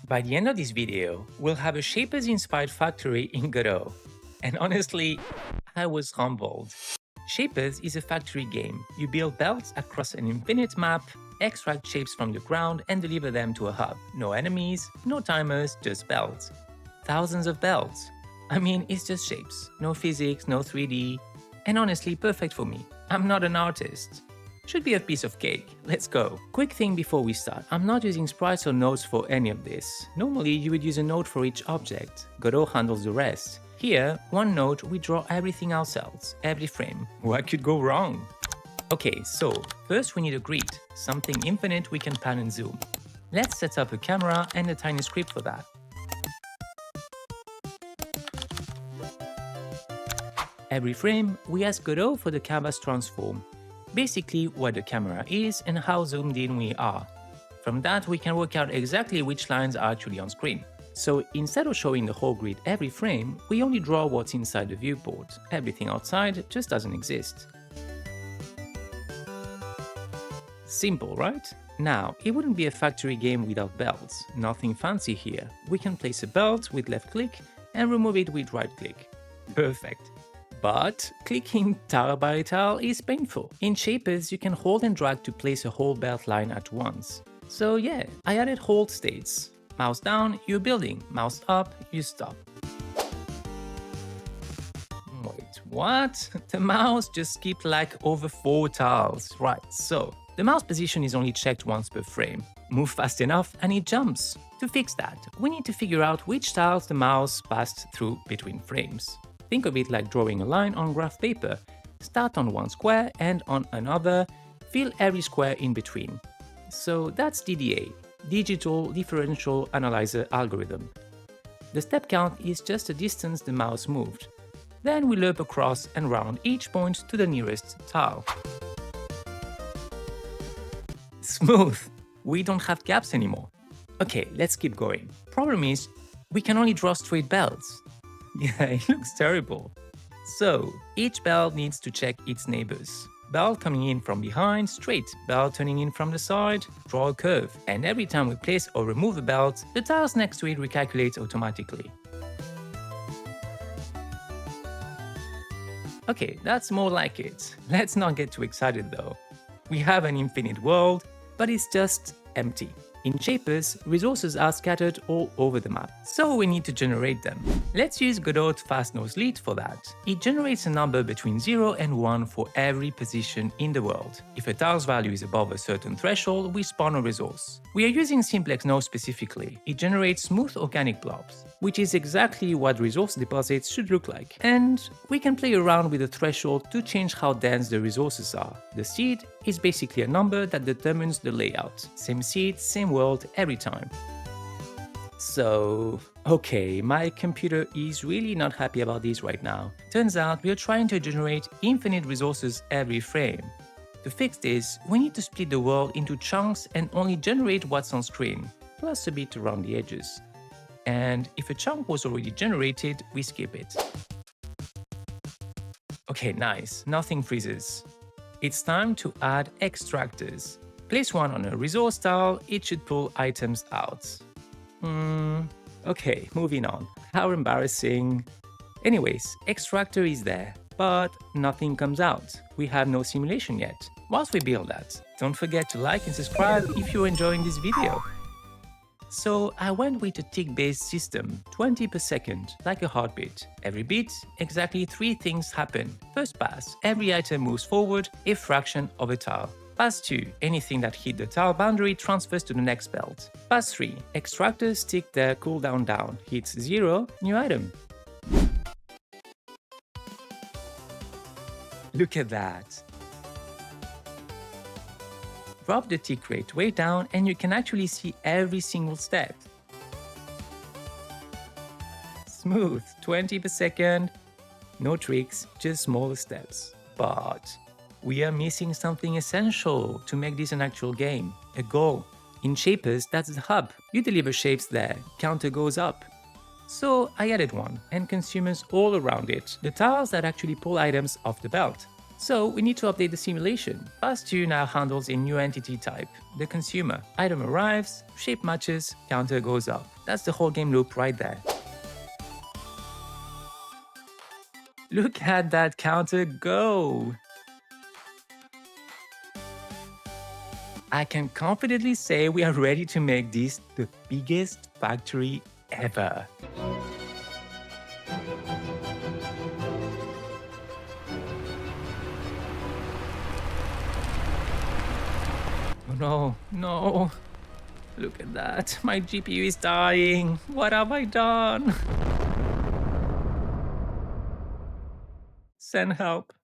By the end of this video, we'll have a Shapez-inspired factory in Godot. And honestly, I was humbled. Shapez is a factory game. You build belts across an infinite map, extract shapes from the ground and deliver them to a hub. No enemies, no timers, just belts. Thousands of belts. I mean, it's just shapes. No physics, no 3D. And honestly, perfect for me. I'm not an artist. Should be a piece of cake. Let's go. Quick thing before we start, I'm not using sprites or nodes for any of this. Normally, you would use a node for each object. Godot handles the rest. Here, one node, we draw everything ourselves, every frame. What could go wrong? Okay, so first we need a grid, something infinite we can pan and zoom. Let's set up a camera and a tiny script for that. Every frame, we ask Godot for the canvas transform. Basically what the camera is and how zoomed in we are. From that we can work out exactly which lines are actually on screen. So instead of showing the whole grid every frame, we only draw what's inside the viewport. Everything outside just doesn't exist. Simple, right? Now, it wouldn't be a factory game without belts. Nothing fancy here. We can place a belt with left click and remove it with right click. Perfect. But clicking tile by tile is painful. In Shapez, you can hold and drag to place a whole belt line at once. So yeah, I added hold states. Mouse down, you're building. Mouse up, you stop. Wait, what? The mouse just skipped like over 4 tiles. Right, so the mouse position is only checked once per frame. Move fast enough and it jumps. To fix that, we need to figure out which tiles the mouse passed through between frames. Think of it like drawing a line on graph paper. Start on one square and on another, fill every square in between. So that's DDA, Digital Differential Analyzer Algorithm. The step count is just the distance the mouse moved. Then we loop across and round each point to the nearest tile. Smooth! We don't have gaps anymore. Okay, let's keep going. Problem is, we can only draw straight belts. Yeah, it looks terrible. So, each belt needs to check its neighbors. Belt coming in from behind, straight. Belt turning in from the side, draw a curve. And every time we place or remove a belt, the tiles next to it recalculate automatically. Okay, that's more like it. Let's not get too excited though. We have an infinite world, but it's just empty. In Shapez, resources are scattered all over the map, so we need to generate them. Let's use Godot fast nose lead for that. It generates a number between 0 and 1 for every position in the world. If a tile's value is above a certain threshold, we spawn a resource. We are using Simplex node specifically. It generates smooth organic blobs, which is exactly what resource deposits should look like. And we can play around with the threshold to change how dense the resources are. The seed is basically a number that determines the layout. Same seed, same world every time. So, okay, my computer is really not happy about this right now. Turns out we are trying to generate infinite resources every frame. To fix this, we need to split the world into chunks and only generate what's on screen, plus a bit around the edges. And if a chunk was already generated, we skip it. Okay, nice, nothing freezes. It's time to add extractors. Place one on a resource tile, it should pull items out. Okay, moving on. How embarrassing. Anyways, extractor is there, but nothing comes out. We have no simulation yet. Whilst we build that, don't forget to like and subscribe if you're enjoying this video. So I went with a tick-based system, 20 per second, like a heartbeat. Every beat, exactly 3 things happen. First pass, every item moves forward a fraction of a tile. Pass 2, anything that hit the tile boundary transfers to the next belt. Pass 3, extractors tick their cooldown down. Hits 0, new item. Look at that. Drop the tick rate way down and you can actually see every single step. Smooth, 20 per second. No tricks, just smaller steps. But we are missing something essential to make this an actual game, a goal. In Shapez, that's the hub. You deliver shapes there, counter goes up. So I added one, and consumers all around it, the tiles that actually pull items off the belt. So we need to update the simulation. Fast2 now handles a new entity type, the consumer. Item arrives, shape matches, counter goes up. That's the whole game loop right there. Look at that counter go! I can confidently say we are ready to make this the biggest factory ever. Oh no, no. Look at that. My GPU is dying. What have I done? Send help.